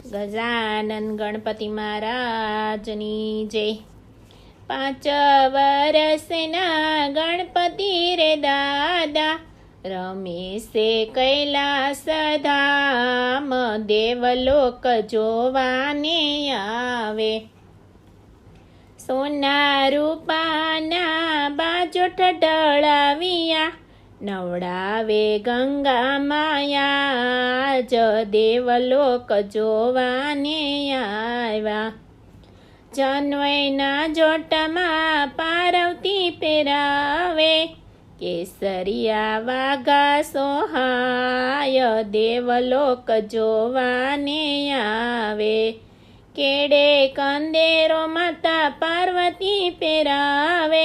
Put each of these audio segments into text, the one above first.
ગજાનન ગણપતિ મહારાજની જય। 5 વર્ષના ગણપતિ રે દાદા, રમે છે કૈલાસ ધામ, દેવલોક જોવાને આવે। સોના રૂપાના બાજોઠ ઢળાવ્યા, નવડાવે ગંગા માયા, જ દેવલોક જોવાને આવ્યા। જનવૈના જોટમાં પાર્વતી પહેરાવે, કેસરિયા વાઘા સોહાય, દેવલોક જોવાને આવે। કેડે કંદેરો માતા પાર્વતી પહેરાવે,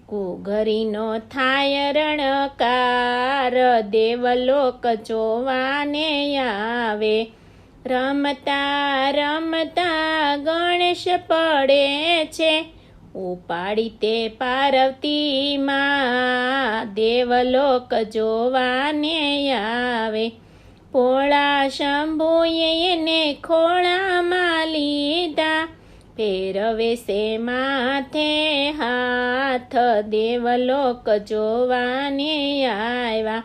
કુઘરીનો થાય રણકાર, દેવલોક જોવાને આવે। રમતા રમતા ગણેશ પડે છે, ઉપાડી તે પાર્વતી માં, દેવલોક જોવાને આવે। ભોળા શંભુએ એને ખોળામાં લીધા, ફેરવે છે માથે હાથ, દેવલોક જોવાને આવ્યા।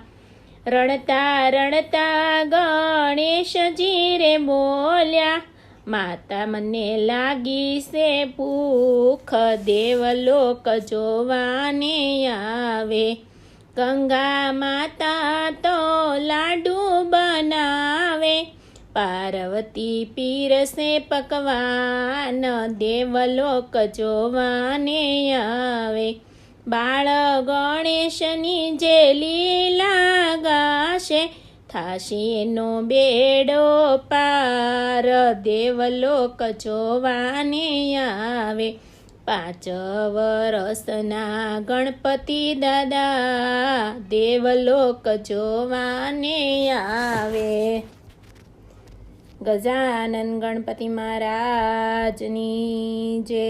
રડતા રડતા ગણેશજી રે બોલ્યા, માતા મને લાગી છે ભૂખ, દેવલોક જોવાને આવે। ગંગા માતા તો લાડુ બનાવે, પાર્વતી પીરસે પકવાન, દેવલોક જોવાને આવે। બાળ ગણેશની જે લીલા ગાશે, થાશે એનો બેડો પાર, દેવલોક જોવાને આવે। 5 વર્ષના ગણપતિ દાદા, દેવલોક જોવાને આવે। ગજાનન ગણપતિ મહારાજની જય।